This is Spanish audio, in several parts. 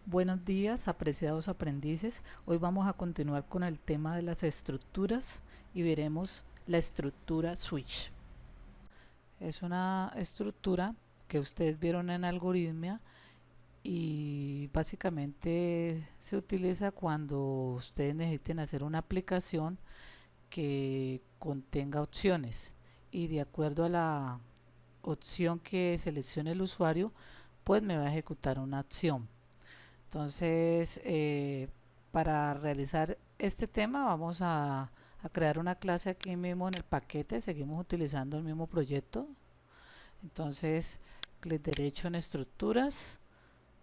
Buenos días, apreciados aprendices. Hoy vamos a continuar con el tema de las estructuras y veremos la estructura switch. Es una estructura que ustedes vieron en Algoritmia y básicamente se utiliza cuando ustedes necesiten hacer una aplicación que contenga opciones y de acuerdo a la opción que seleccione el usuario, pues me va a ejecutar una acción. Entonces, para realizar este tema vamos a crear una clase aquí mismo en el paquete. Seguimos utilizando el mismo proyecto. Entonces, clic derecho en estructuras,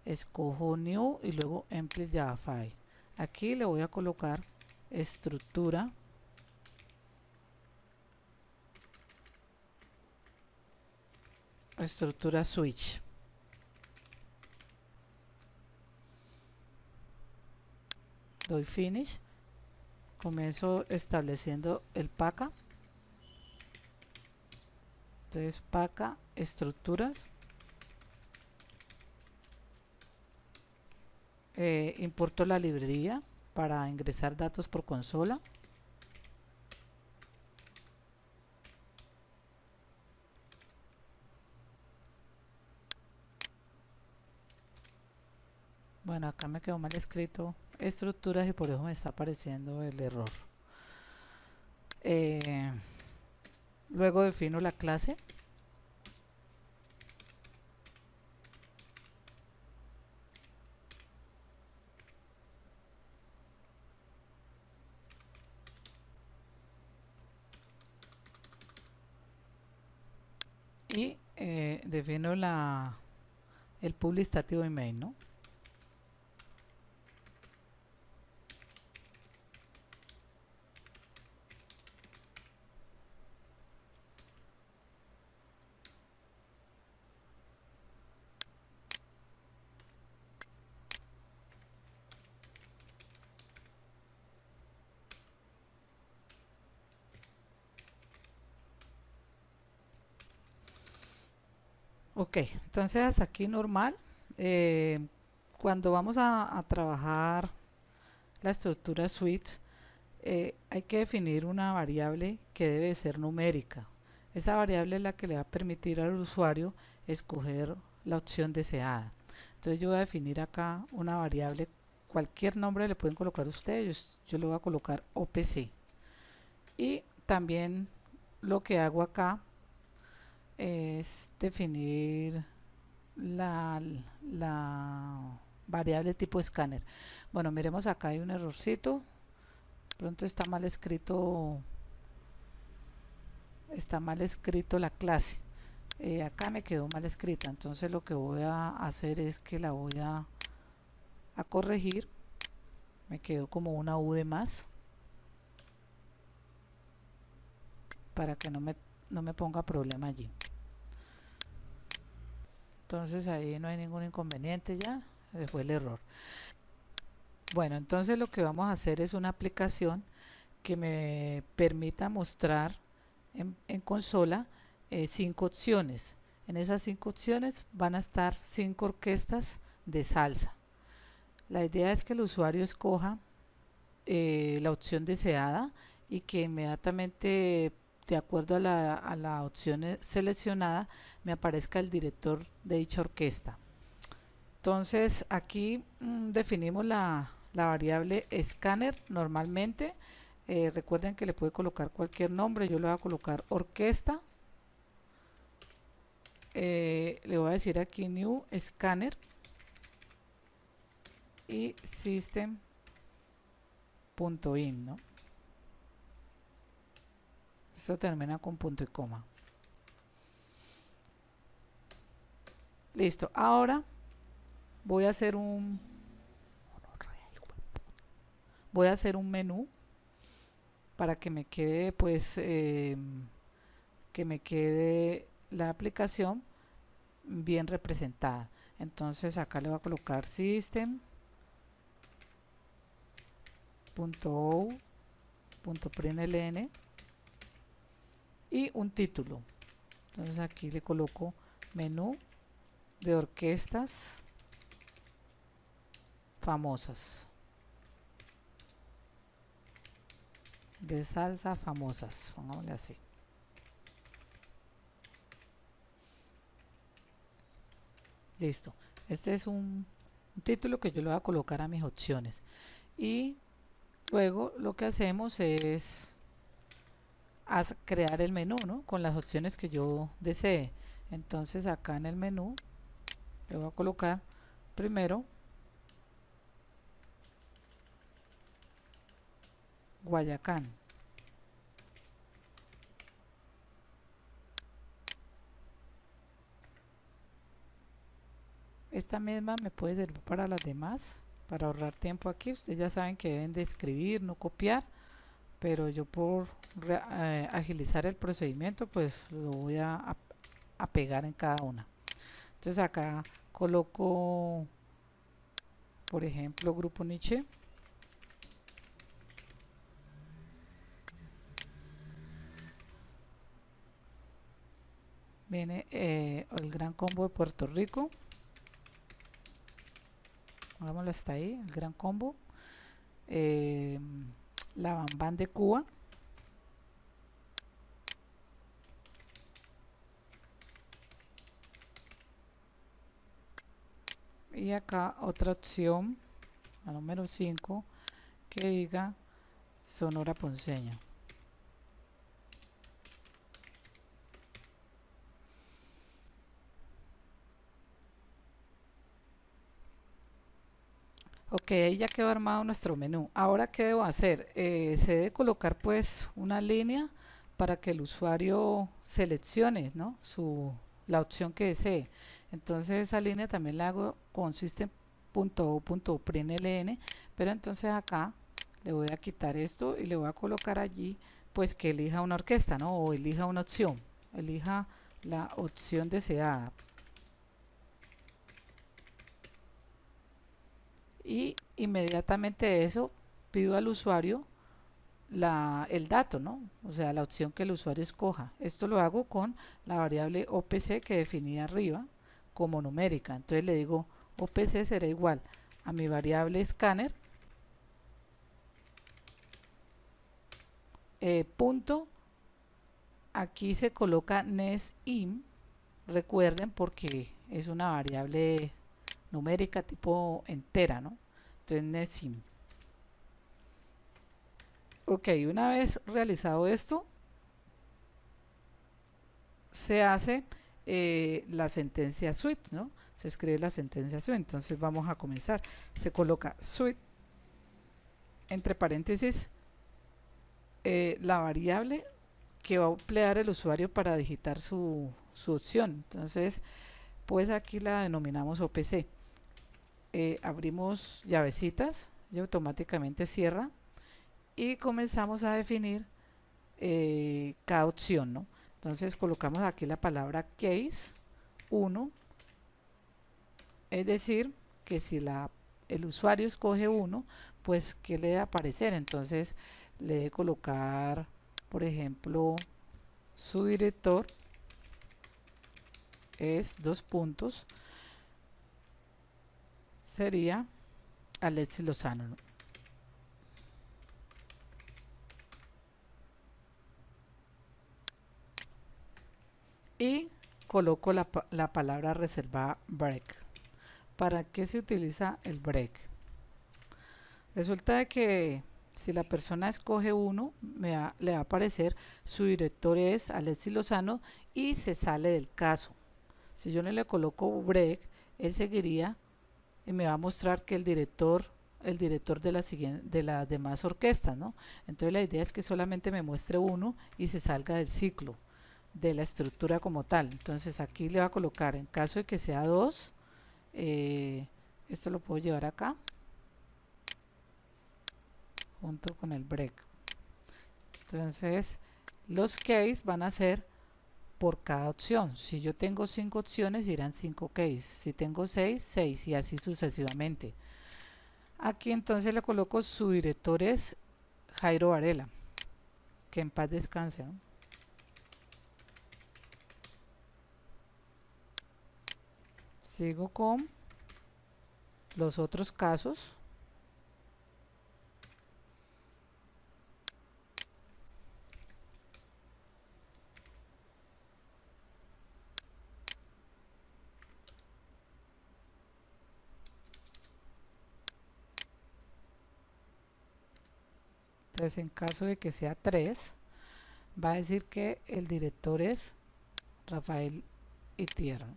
escojo new y luego empty Java File. Aquí le voy a colocar estructura switch. Doy finish, comienzo estableciendo el paca. Entonces paca estructuras, importo la librería para ingresar datos por consola. Bueno, acá me quedó mal escrito estructuras y por eso me está apareciendo el error. Luego defino la clase. Y defino el public static main, ¿no? Ok, entonces hasta aquí normal. Cuando vamos a trabajar la estructura switch, hay que definir una variable que debe ser numérica. Esa variable es la que le va a permitir al usuario escoger la opción deseada. Entonces yo voy a definir acá una variable, cualquier nombre le pueden colocar ustedes, yo le voy a colocar OPC. Y también lo que hago acá es definir la variable tipo escáner. Bueno, miremos acá, hay un errorcito, pronto está mal escrito la clase. Acá me quedó mal escrita, entonces lo que voy a hacer es que la voy a corregir. Me quedó como una U de más para que no me ponga problema allí. Entonces ahí no hay ningún inconveniente, ya fue el error. Bueno, entonces lo que vamos a hacer es una aplicación que me permita mostrar en consola 5 opciones. En esas 5 opciones van a estar 5 orquestas de salsa. La idea es que el usuario escoja la opción deseada y que inmediatamente, de acuerdo a la opción seleccionada, me aparezca el director de dicha orquesta. Entonces aquí definimos la variable scanner normalmente. Recuerden que le puede colocar cualquier nombre, yo le voy a colocar orquesta. Le voy a decir aquí new scanner y system.in, ¿no? Esto termina con punto y coma. Listo, ahora voy a hacer un menú para que me quede que me quede la aplicación bien representada. Entonces acá le voy a colocar system.out.println y un título. Entonces aquí le coloco menú de orquestas famosas. De salsa famosas, pongámosle así. Listo. Este es un título que yo le voy a colocar a mis opciones. Y luego lo que hacemos es crear el menú, ¿no? Con las opciones que yo desee. Entonces acá en el menú le voy a colocar primero Guayacán. Esta misma me puede servir para las demás, para ahorrar tiempo aquí. Ustedes ya saben que deben de escribir, no copiar, pero yo por agilizar el procedimiento pues lo voy a pegar en cada una. Entonces acá coloco, por ejemplo, Grupo Niche. Viene el Gran Combo de Puerto Rico. Hagámoslo hasta ahí, el Gran Combo. La Bambán de Cuba. Y acá otra opción, la número 5, que diga Sonora Ponceña. Ok, ahí ya quedó armado nuestro menú. Ahora, ¿qué debo hacer? Se debe colocar pues una línea para que el usuario seleccione, ¿no? La opción que desee. Entonces esa línea también la hago con system.out.println, pero entonces acá le voy a quitar esto y le voy a colocar allí pues que elija una orquesta, ¿no? O elija una opción, elija la opción deseada. Y inmediatamente eso pido al usuario el dato, ¿no? O sea, la opción que el usuario escoja. Esto lo hago con la variable OPC que definí arriba como numérica. Entonces le digo OPC será igual a mi variable escáner punto, aquí se coloca nesim, recuerden, porque es una variable numérica tipo entera, ¿no? Entonces nesim. Ok, una vez realizado esto, se hace la sentencia suite, ¿no? Se escribe la sentencia suite. Entonces vamos a comenzar. Se coloca suite, entre paréntesis, la variable que va a emplear el usuario para digitar su opción. Entonces, pues aquí la denominamos OPC. Abrimos llavecitas y automáticamente cierra y comenzamos a definir cada opción, ¿no? Entonces colocamos aquí la palabra case 1, es decir, que si el usuario escoge 1, pues ¿qué le debe aparecer? Entonces le debe colocar, por ejemplo, su director es 2 puntos, sería Alexis Lozano, ¿no? Y coloco la palabra reservada break. ¿Para qué se utiliza el break? Resulta de que si la persona escoge 1, le va a aparecer su director es Alexis Lozano y se sale del caso. Si yo no le coloco break, él seguiría y me va a mostrar que el director de las demás orquestas, ¿no? Entonces la idea es que solamente me muestre 1 y se salga del ciclo de la estructura como tal. Entonces aquí le va a colocar, en caso de que sea 2, esto lo puedo llevar acá junto con el break. Entonces los case van a ser por cada opción. Si yo tengo 5 opciones, irán 5 case. Si tengo 6, 6 y así sucesivamente. Aquí entonces le coloco su director es Jairo Varela, que en paz descanse, ¿no? Sigo con los otros casos. Entonces, en caso de que sea 3, va a decir que el director es Rafael Itierra.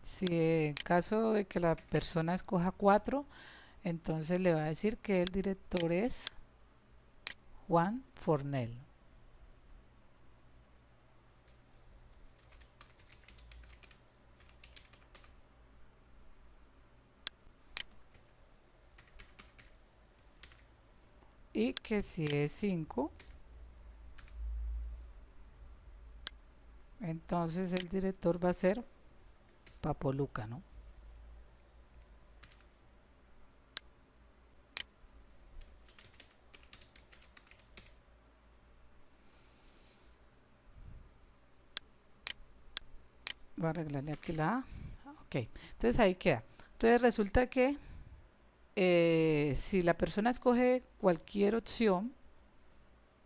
Si en caso de que la persona escoja 4, entonces le va a decir que el director es Juan Fornell. Y que si es 5, entonces el director va a ser Papoluca, ¿no? Voy a arreglarle aquí la A. Ok, entonces ahí queda. Entonces resulta que si la persona escoge cualquier opción,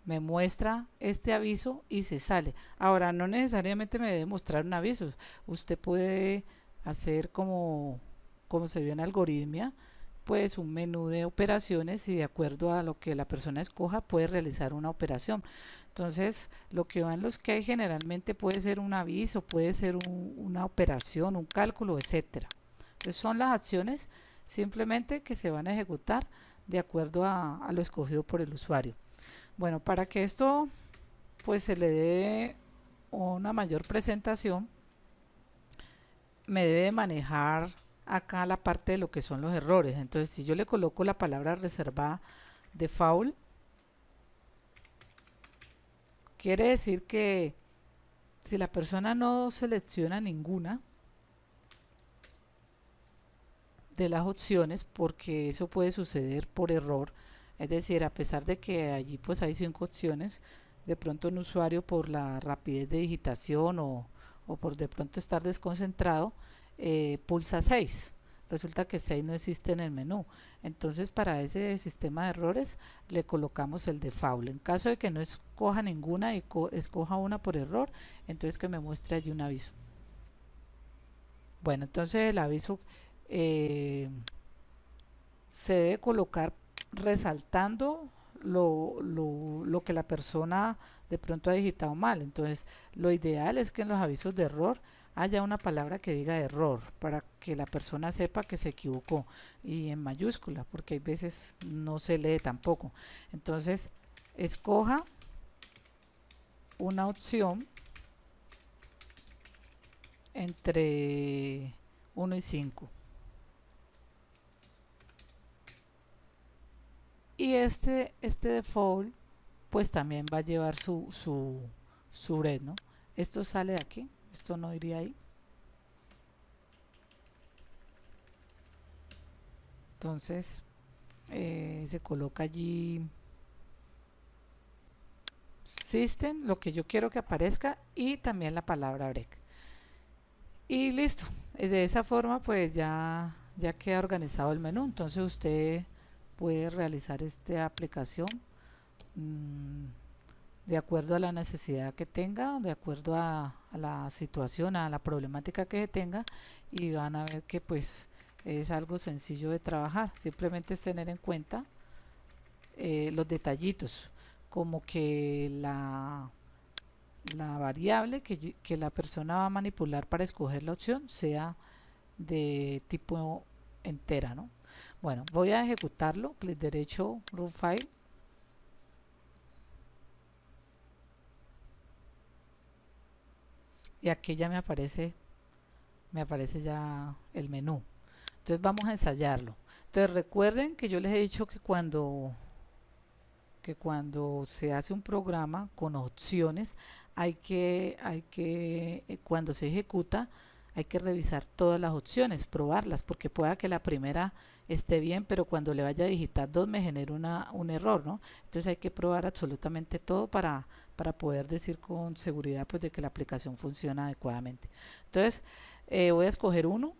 me muestra este aviso y se sale. Ahora, no necesariamente me debe mostrar un aviso. Usted puede hacer como se vio en algoritmia, pues un menú de operaciones y de acuerdo a lo que la persona escoja puede realizar una operación. Entonces, lo que va en los que hay generalmente puede ser un aviso, puede ser una operación, un cálculo, etcétera. Entonces, son las acciones simplemente que se van a ejecutar de acuerdo a lo escogido por el usuario. Bueno, para que esto pues se le dé una mayor presentación, me debe manejar acá la parte de lo que son los errores. Entonces, si yo le coloco la palabra reservada default, quiere decir que si la persona no selecciona ninguna de las opciones, porque eso puede suceder por error, es decir, a pesar de que allí pues hay 5 opciones, de pronto un usuario por la rapidez de digitación o por de pronto estar desconcentrado, pulsa 6. Resulta que 6 no existe en el menú. Entonces, para ese sistema de errores le colocamos el default. En caso de que no escoja ninguna y escoja una por error, entonces que me muestre allí un aviso. Bueno, entonces el aviso se debe colocar resaltando lo que la persona de pronto ha digitado mal. Entonces, lo ideal es que en los avisos de error haya una palabra que diga error para que la persona sepa que se equivocó y en mayúscula, porque hay veces no se lee tampoco. Entonces, escoja una opción entre 1 y 5. Y este default pues también va a llevar su red, ¿no? Esto sale de aquí, esto no iría ahí. Entonces se coloca allí system, lo que yo quiero que aparezca y también la palabra break. Y listo, de esa forma pues ya queda organizado el menú. Entonces usted puede realizar esta aplicación de acuerdo a la necesidad que tenga, de acuerdo a la situación, a la problemática que tenga, y van a ver que pues es algo sencillo de trabajar. Simplemente es tener en cuenta los detallitos, como que la variable que la persona va a manipular para escoger la opción sea de tipo entera, ¿no? Bueno, voy a ejecutarlo, clic derecho, run file. Y aquí ya me aparece ya el menú. Entonces vamos a ensayarlo. Entonces recuerden que yo les he dicho que cuando se hace un programa con opciones cuando se ejecuta hay que revisar todas las opciones, probarlas, porque pueda que la primera esté bien, pero cuando le vaya a digitar 2 me genere un error, ¿no? Entonces hay que probar absolutamente todo para poder decir con seguridad pues de que la aplicación funciona adecuadamente. Entonces voy a escoger uno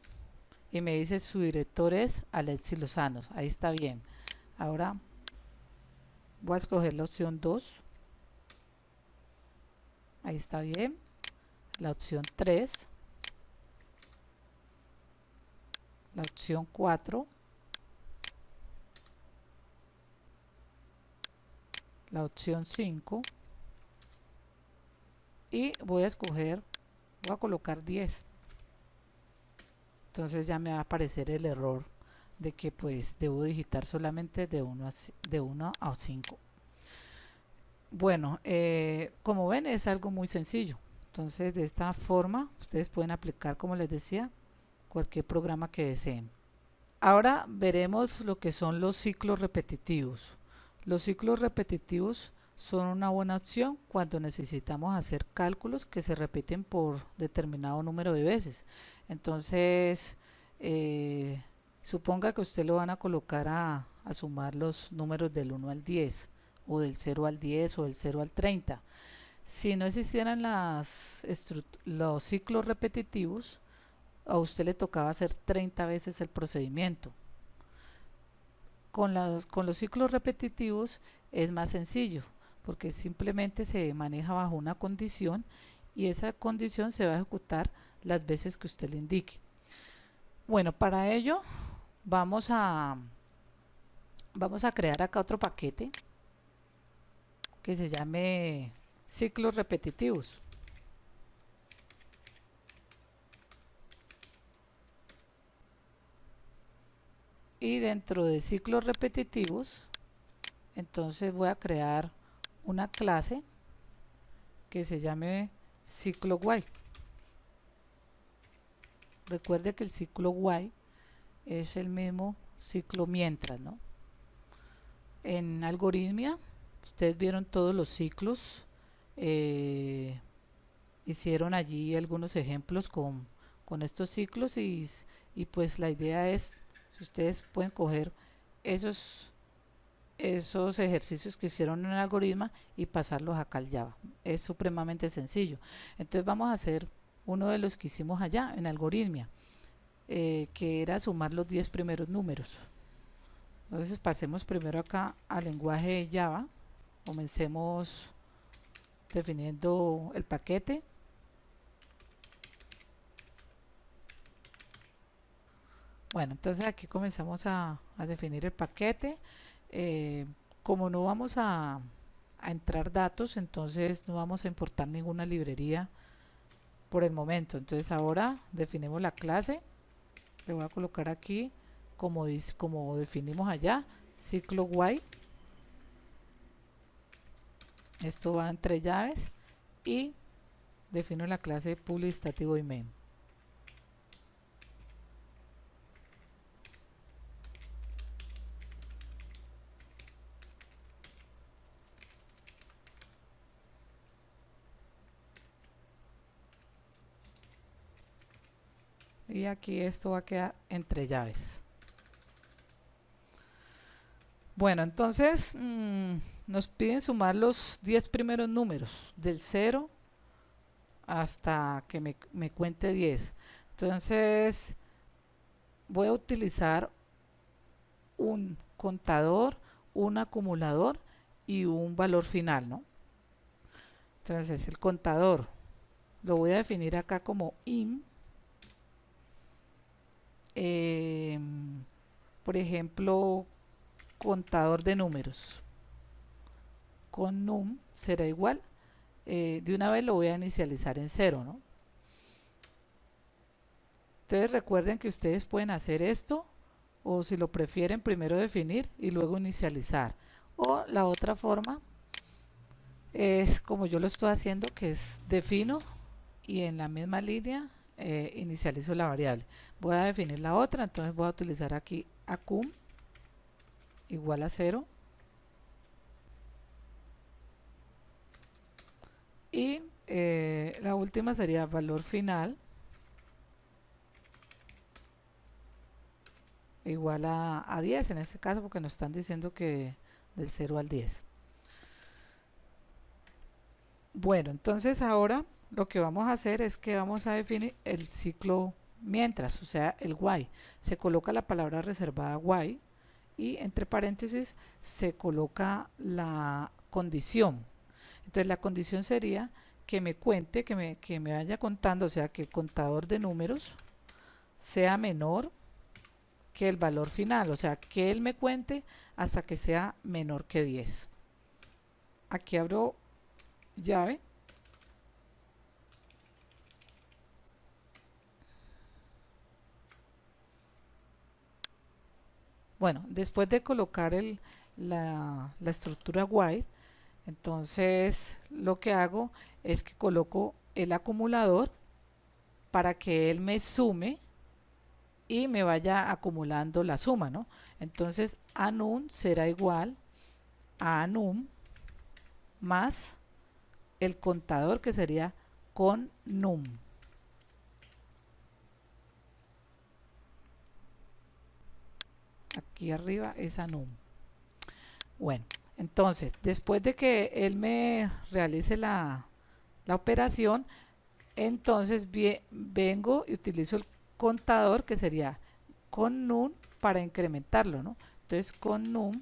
y me dice su director es Alexis Lozano, ahí está bien. Ahora voy a escoger la opción 2, ahí está bien. La opción 3, la opción 4, la opción 5 y voy a colocar 10. Entonces ya me va a aparecer el error de que pues debo digitar solamente de 1 a 5. Bueno, como ven es algo muy sencillo. Entonces de esta forma ustedes pueden aplicar, como les decía, cualquier programa que deseen. Ahora veremos lo que son los ciclos repetitivos. Los ciclos repetitivos son una buena opción cuando necesitamos hacer cálculos que se repiten por determinado número de veces. Entonces, suponga que usted lo van a colocar a sumar los números del 1 al 10 o del 0 al 10 o del 0 al 30. Si no existieran los ciclos repetitivos, a usted le tocaba hacer 30 veces el procedimiento. Con los ciclos repetitivos es más sencillo, porque simplemente se maneja bajo una condición y esa condición se va a ejecutar las veces que usted le indique. Bueno, para ello vamos a crear acá otro paquete que se llame ciclos repetitivos. Y dentro de ciclos repetitivos, entonces voy a crear una clase que se llame ciclo while. Recuerde que el ciclo while es el mismo ciclo mientras, ¿no? En algoritmia, ustedes vieron todos los ciclos, hicieron allí algunos ejemplos con estos ciclos y pues la idea es, si ustedes pueden coger esos ejercicios que hicieron en el algoritmo y pasarlos acá al Java. Es supremamente sencillo. Entonces vamos a hacer uno de los que hicimos allá en algoritmia, que era sumar los 10 primeros números. Entonces pasemos primero acá al lenguaje Java. Comencemos definiendo el paquete. Bueno, entonces aquí comenzamos a definir el paquete. Como no vamos a entrar datos, entonces no vamos a importar ninguna librería por el momento. Entonces ahora definimos la clase. Le voy a colocar aquí como definimos allá, ciclo while. Esto va entre llaves y defino la clase public static void main. Y aquí esto va a quedar entre llaves. Bueno, entonces nos piden sumar los 10 primeros números del 0 hasta que me cuente 10. Entonces voy a utilizar un contador, un acumulador y un valor final, ¿no? Entonces el contador lo voy a definir acá como in. Por ejemplo, contador de números con num será igual, de una vez lo voy a inicializar en 0, ¿no? Entonces recuerden que ustedes pueden hacer esto, o si lo prefieren primero definir y luego inicializar, o la otra forma es como yo lo estoy haciendo, que es defino y en la misma línea inicializo la variable. Voy a definir la otra, entonces voy a utilizar aquí acum igual a 0 y la última sería valor final igual a 10 en este caso, porque nos están diciendo que del 0 al 10. Bueno, entonces ahora lo que vamos a hacer es que vamos a definir el ciclo mientras, o sea, el while. Se coloca la palabra reservada while y entre paréntesis se coloca la condición. Entonces la condición sería que me cuente, que me vaya contando, o sea, que el contador de números sea menor que el valor final, o sea, que él me cuente hasta que sea menor que 10. Aquí abro llave. Bueno, después de colocar la estructura while, entonces lo que hago es que coloco el acumulador para que él me sume y me vaya acumulando la suma, ¿no? Entonces anum será igual a anum más el contador, que sería con num. Aquí arriba es anum. Bueno, entonces después de que él me realice la operación, entonces vengo y utilizo el contador, que sería con num, para incrementarlo, ¿no? Entonces con num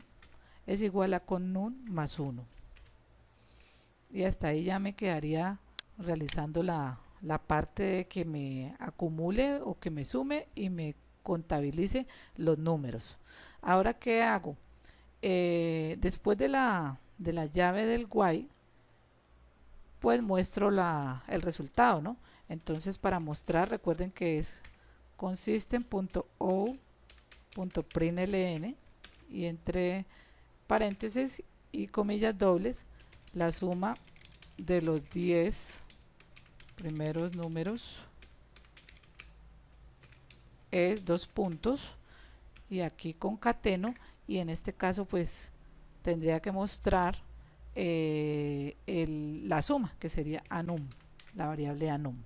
es igual a con num más 1. Y hasta ahí ya me quedaría realizando la parte de que me acumule o que me sume y me contabilice los números. Ahora, ¿qué hago? Después de la llave del while, pues muestro el resultado, ¿no? Entonces, para mostrar, recuerden que es consistent.o.println y entre paréntesis y comillas dobles la suma de los 10 primeros números es 2 puntos, y aquí concateno, y en este caso pues tendría que mostrar la suma, que sería anum, la variable anum.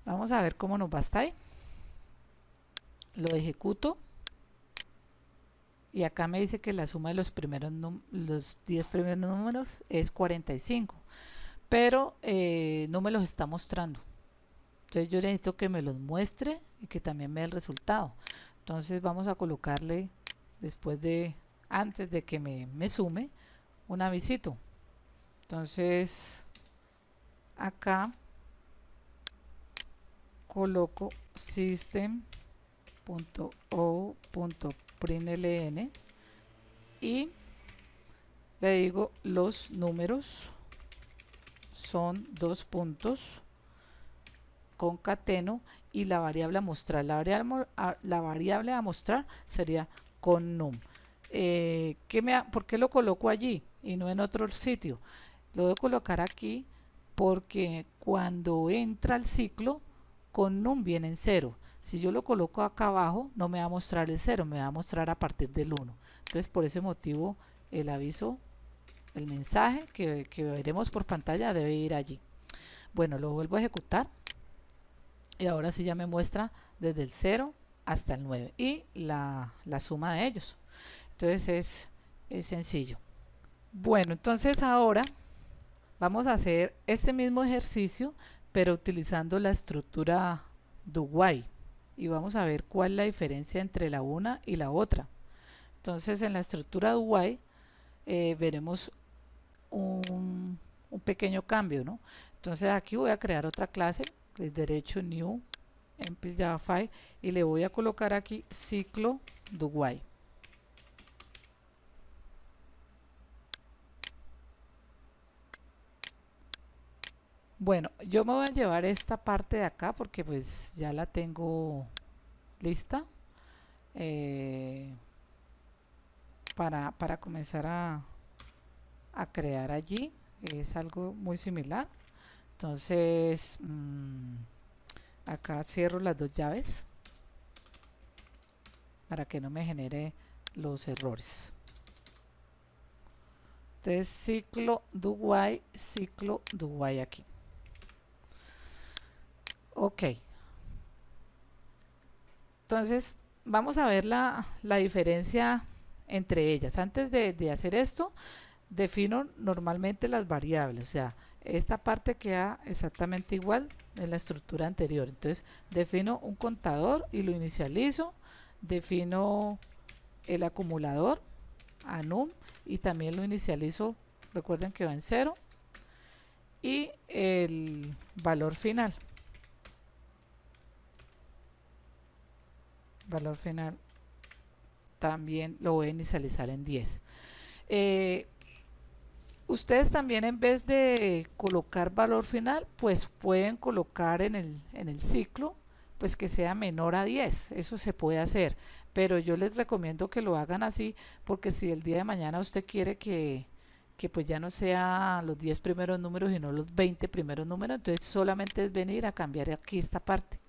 Vamos a ver cómo nos va hasta ahí. Lo ejecuto y acá me dice que la suma de los 10 primeros números es 45, pero no me los está mostrando. Entonces yo necesito que me los muestre y que también me dé el resultado. Entonces vamos a colocarle, antes de que me sume, un avisito. Entonces acá coloco system.o.println y le digo los números son 2 puntos, concateno, y la variable a mostrar. La variable a mostrar sería con num. ¿Por qué lo coloco allí y no en otro sitio? Lo voy a colocar aquí porque cuando entra el ciclo, con num viene en 0. Si yo lo coloco acá abajo, no me va a mostrar el 0, me va a mostrar a partir del 1. Entonces, por ese motivo, el aviso, el mensaje que veremos por pantalla debe ir allí. Bueno, lo vuelvo a ejecutar. Y ahora sí ya me muestra desde el 0 hasta el 9 y la suma de ellos. Entonces es sencillo. Bueno, entonces ahora vamos a hacer este mismo ejercicio, pero utilizando la estructura do while, y vamos a ver cuál es la diferencia entre la una y la otra. Entonces en la estructura do while veremos un pequeño cambio, ¿no? Entonces aquí voy a crear otra clase, clic derecho, new, empty java file, y le voy a colocar aquí ciclo do while. Bueno, yo me voy a llevar esta parte de acá porque pues ya la tengo lista para comenzar a crear allí. Es algo muy similar. Entonces acá cierro las dos llaves para que no me genere los errores. Entonces ciclo do while aquí. Ok, entonces vamos a ver la diferencia entre ellas. Antes de hacer esto, defino normalmente las variables, o sea, esta parte queda exactamente igual en la estructura anterior. Entonces defino un contador y lo inicializo, defino el acumulador a num y también lo inicializo, recuerden que va en 0, y el valor final también lo voy a inicializar en 10. Ustedes también, en vez de colocar valor final, pues pueden colocar en el ciclo pues que sea menor a 10. Eso se puede hacer, pero yo les recomiendo que lo hagan así, porque si el día de mañana usted quiere que pues ya no sean los 10 primeros números sino los 20 primeros números, entonces solamente es venir a cambiar aquí esta parte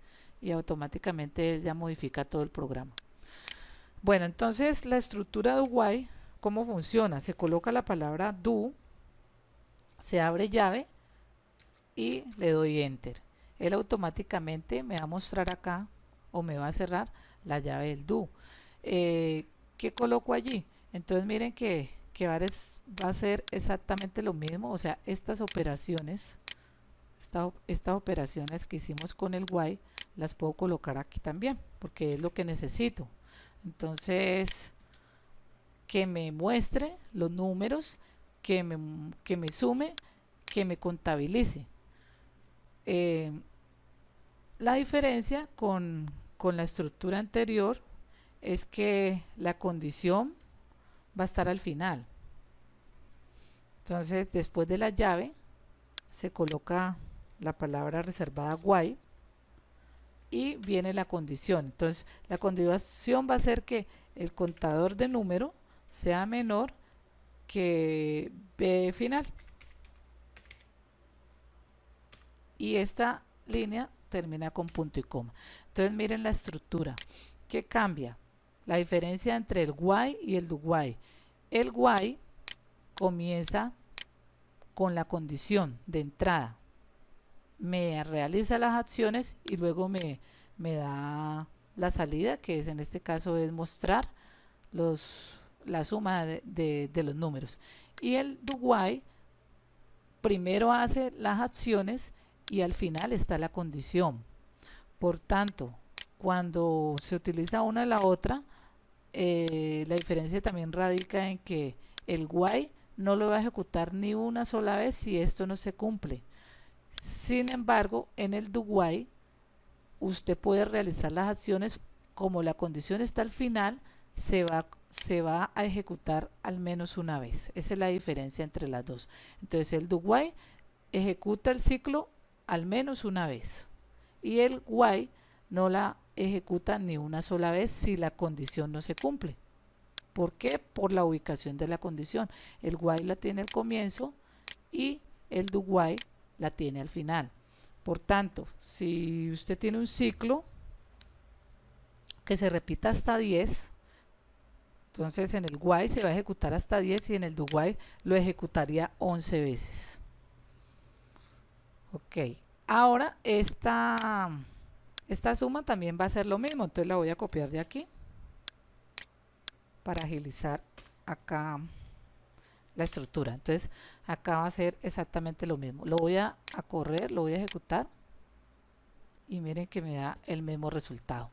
y automáticamente él ya modifica todo el programa. Bueno, entonces la estructura do while, ¿cómo funciona? Se coloca la palabra do, se abre llave y le doy enter. Él automáticamente me va a mostrar acá, o me va a cerrar la llave del do. ¿Qué coloco allí? Entonces miren que va a ser exactamente lo mismo, o sea, estas operaciones que hicimos con el while las puedo colocar aquí también, porque es lo que necesito. Entonces, que me muestre los números, que me sume, que me contabilice. La diferencia con la estructura anterior es que la condición va a estar al final. Entonces, después de la llave se coloca la palabra reservada while y viene la condición. Entonces, la condición va a ser que el contador de número sea menor que b final, y esta línea termina con punto y coma. Entonces miren la estructura. ¿Qué cambia? La diferencia entre el while y el do while. El while comienza con la condición de entrada, me realiza las acciones y luego me da la salida, que es, en este caso es mostrar la suma de los números. Y el do while primero hace las acciones y al final está la condición. Por tanto, cuando se utiliza una a la otra, la diferencia también radica en que el while no lo va a ejecutar ni una sola vez si esto no se cumple. Sin embargo, en el do while usted puede realizar las acciones, como la condición está al final, se va a ejecutar al menos una vez. Esa es la diferencia entre las dos. Entonces el do while ejecuta el ciclo al menos una vez y el while no la ejecuta ni una sola vez si la condición no se cumple. ¿Por qué? Por la ubicación de la condición. El while la tiene al comienzo y el do while la tiene al final. Por tanto, si usted tiene un ciclo que se repita hasta 10, entonces en el while se va a ejecutar hasta 10 y en el do while lo ejecutaría 11 veces. Ok, ahora esta suma también va a ser lo mismo, entonces la voy a copiar de aquí para agilizar acá la estructura. Entonces acá va a ser exactamente lo mismo, lo voy a correr, lo voy a ejecutar y miren que me da el mismo resultado.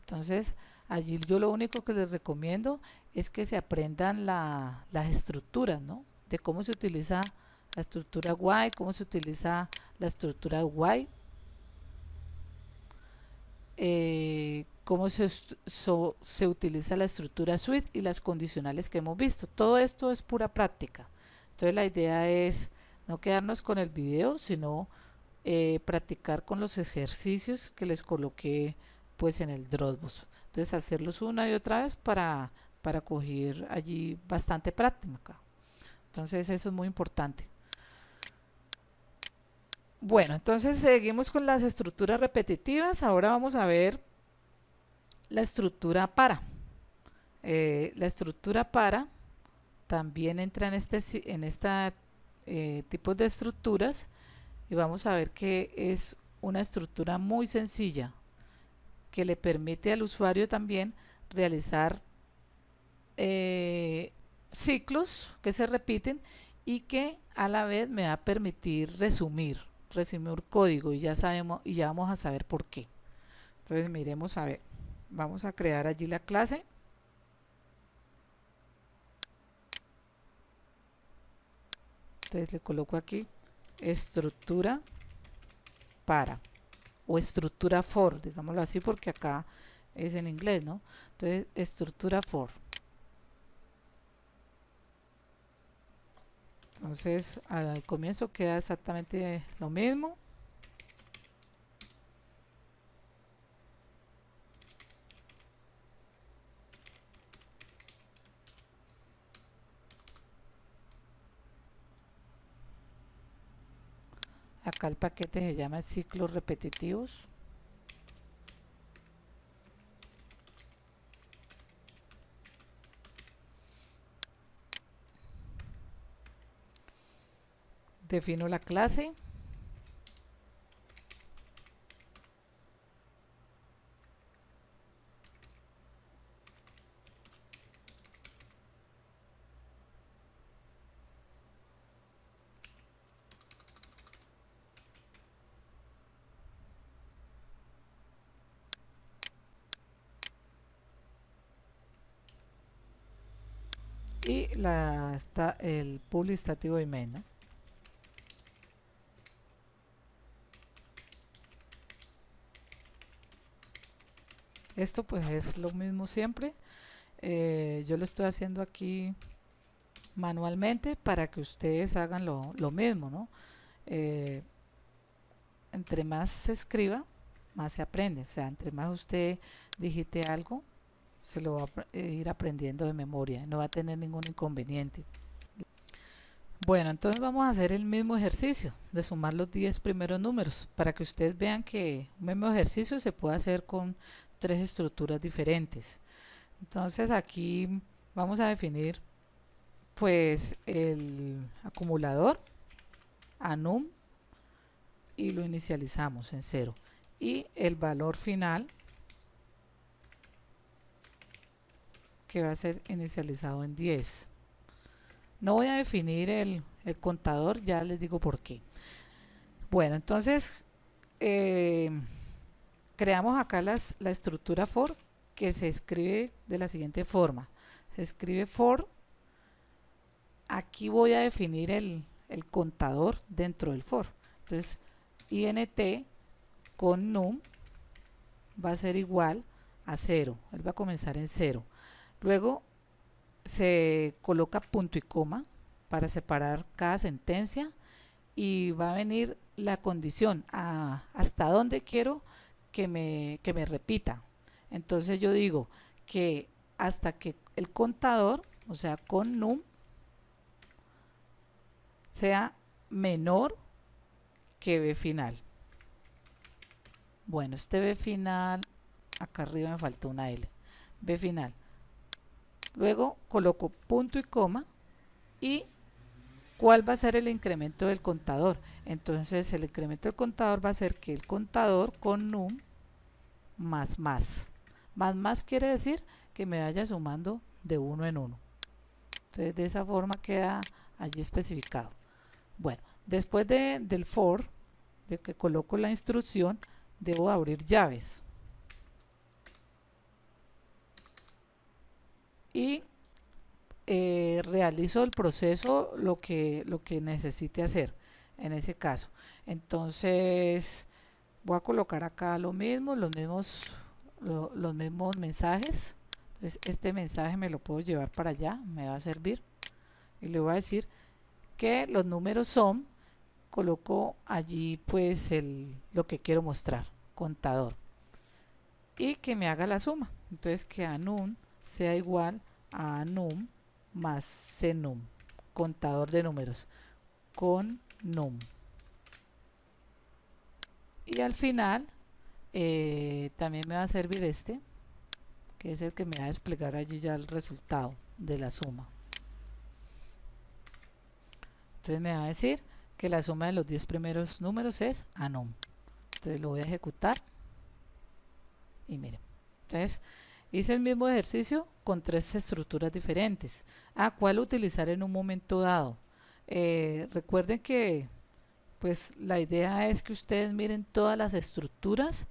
Entonces allí yo lo único que les recomiendo es que se aprendan las estructuras, ¿no? De cómo se utiliza la estructura while, cómo se utiliza la estructura while, cómo se utiliza la estructura switch y las condicionales que hemos visto. Todo esto es pura práctica. Entonces la idea es no quedarnos con el video, sino practicar con los ejercicios que les coloqué pues en el Dropbox. Entonces hacerlos una y otra vez para coger allí bastante práctica. Entonces eso es muy importante. Bueno, entonces seguimos con las estructuras repetitivas. Ahora vamos a ver la estructura para. La estructura para también entra en este tipo de estructuras y vamos a ver que es una estructura muy sencilla. que le permite al usuario también realizar ciclos que se repiten y que a la vez me va a permitir resumir código, y ya sabemos, y ya vamos a saber por qué. Entonces miremos a ver, vamos a crear allí la clase. Entonces le coloco aquí estructura para, o estructura for, digámoslo así, porque acá es en inglés, ¿no? Entonces estructura for. Entonces al comienzo queda exactamente lo mismo. Acá el paquete se llama ciclos repetitivos. Defino la clase. Y está el public stativo email, ¿no? Esto pues es lo mismo siempre. Yo lo estoy haciendo aquí manualmente para que ustedes hagan lo mismo, ¿no? Entre más se escriba, más se aprende. O sea, entre más usted digite algo, se lo va a ir aprendiendo de memoria, no va a tener ningún inconveniente. Bueno, entonces vamos a hacer el mismo ejercicio de sumar los 10 primeros números para que ustedes vean que un mismo ejercicio se puede hacer con 3 estructuras diferentes. Entonces aquí vamos a definir pues el acumulador anum y lo inicializamos en 0, y el valor final que va a ser inicializado en 10. No voy a definir el contador, ya les digo por qué. Bueno, entonces creamos acá la estructura for, que se escribe de la siguiente forma. Se escribe for, aquí voy a definir el contador dentro del for. Entonces int con num va a ser igual a 0, él va a comenzar en 0. Luego se coloca punto y coma para separar cada sentencia, y va a venir la condición hasta dónde quiero que me repita. Entonces yo digo que hasta que el contador, o sea con num, sea menor que b final. Bueno, este b final, acá arriba me faltó una L, b final. Luego coloco punto y coma, y ¿cuál va a ser el incremento del contador? Entonces el incremento del contador va a ser que el contador con num más quiere decir que me vaya sumando de uno en uno. Entonces de esa forma queda allí especificado. Bueno, después del for, de que coloco la instrucción, debo abrir llaves y realizo el proceso lo que necesite hacer en ese caso. Entonces voy a colocar acá lo mismo, los mismos mensajes. Entonces este mensaje me lo puedo llevar para allá, me va a servir, y le voy a decir que los números son, coloco allí pues lo que quiero mostrar, contador, y que me haga la suma. Entonces que anum sea igual a anum más cenum, contador de números, con num. Y al final también me va a servir este, que es el que me va a explicar allí ya el resultado de la suma. Entonces me va a decir que la suma de los 10 primeros números es anum. Entonces lo voy a ejecutar Y miren, entonces hice el mismo ejercicio con 3 estructuras diferentes. ¿Cuál utilizar en un momento dado? Recuerden que pues la idea es que ustedes miren todas las estructuras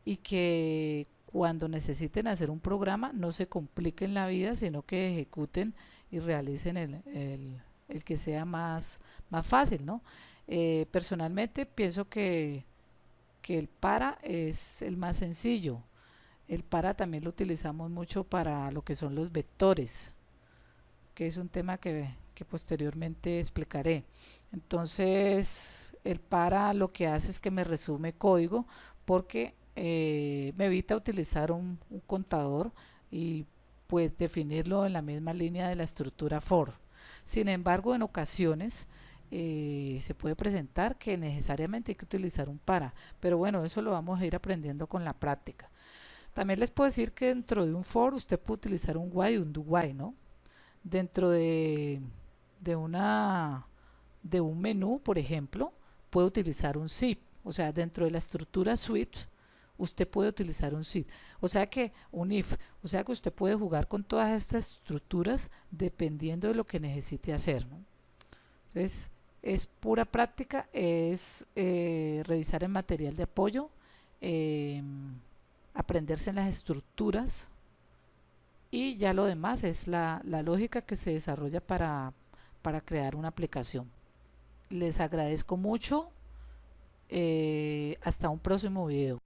y que cuando necesiten hacer un programa no se compliquen la vida, sino que ejecuten y realicen el que sea más fácil, ¿no? Personalmente pienso que el para es el más sencillo. El para también lo utilizamos mucho para lo que son los vectores, que es un tema que posteriormente explicaré. Entonces, el para lo que hace es que me resume código porque me evita utilizar un contador y pues definirlo en la misma línea de la estructura for. Sin embargo, en ocasiones se puede presentar que necesariamente hay que utilizar un para, pero bueno, eso lo vamos a ir aprendiendo con la práctica. También les puedo decir que dentro de un for usted puede utilizar un while y un do while, ¿no? Dentro de una de un menú, por ejemplo, puede utilizar un zip, o sea, dentro de la estructura switch usted puede utilizar un zip, o sea que un if, o sea que usted puede jugar con todas estas estructuras dependiendo de lo que necesite hacer, ¿no? Entonces, es pura práctica, es revisar el material de apoyo, eh, aprenderse en las estructuras y ya lo demás es la lógica que se desarrolla para crear una aplicación. Les agradezco mucho, hasta un próximo video.